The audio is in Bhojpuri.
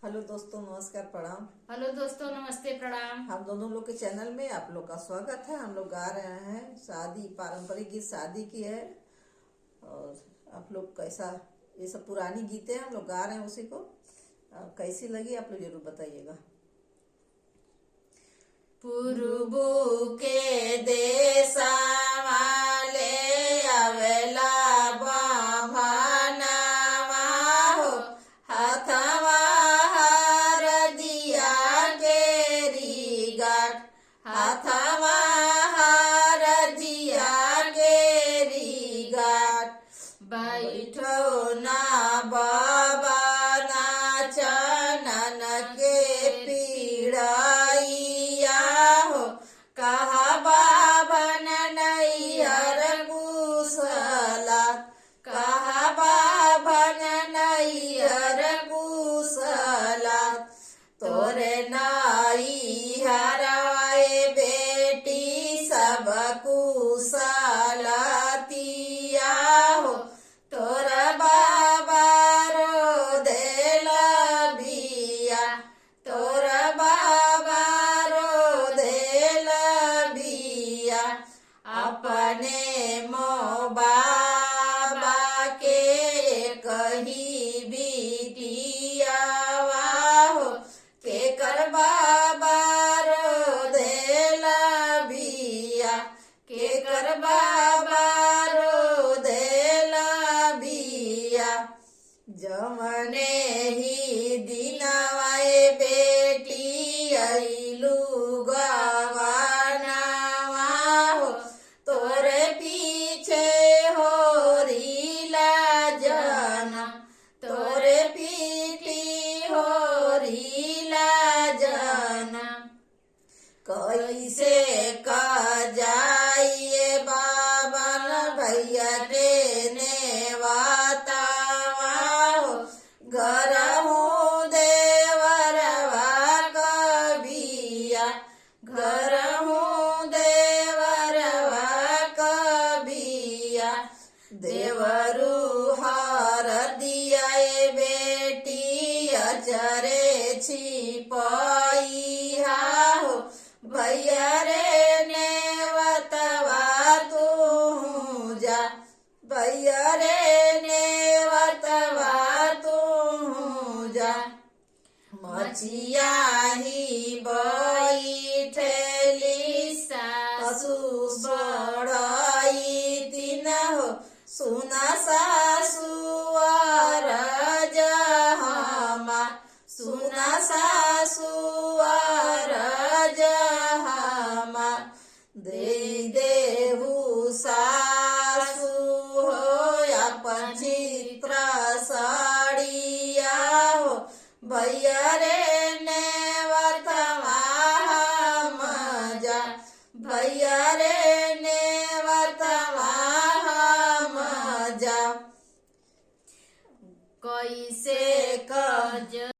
हेलो दोस्तों, नमस्कार, प्रणाम। हेलो दोस्तों, नमस्ते, प्रणाम। हम दोनों लोग के चैनल में आप लोग का स्वागत है। हम लोग गा रहे हैं शादी, पारंपरिक गीत शादी की है। और आप लोग कैसा, ये सब पुरानी गीतें हम लोग गा रहे हैं उसी को। कैसी लगी आप लोग जरूर बताइएगा। पुरबू के देशा वाले अवेला बामनावा हो, हाथवा हरदिया केरी गाठ, हाथवा हरदिया केरी गाठ। बैठो ना बाबा ना चनन के पीड़ाइया हो, कहा बाबन नैहर कुशला, कहा बाबन नैहर कुशला। तोरे नाई हराए बेटी सब कुशलतिया हो, तोर बाबा रो देल बिया, तोर बाबा रो देल बिया। अपने मो बाबा के कही बिटियावा हो, के कर बाबा रो देल बिया, के कर बाबा रो देल बिया। जमने ही दिनवाए बेटी अइलू गवानावा हो, तोरे पीछे हो रीला जना, तोरे पीठी हो रीला जना। कैसे का जाइए बाबन भैया रे नेवातावा हो, घर हूँ देवरवा कबिया, घर हूँ देवरवा कबिया। देवरू हर दिया बेटी अचरे छिपाइया हो, भैया रे नेवतवा तू जा, भैया रे नेवतवा तू जा। मचिया ही बैठेली सासु बड़ाई दिन हो, सुना सासुआर जहामा, सुना सासुआर जहामा। दे देहु सासु हो अपन चित्र साड़िया हो, भैया रे नेवतवा मजा, भैया रे नेवतवा मजा। कैसे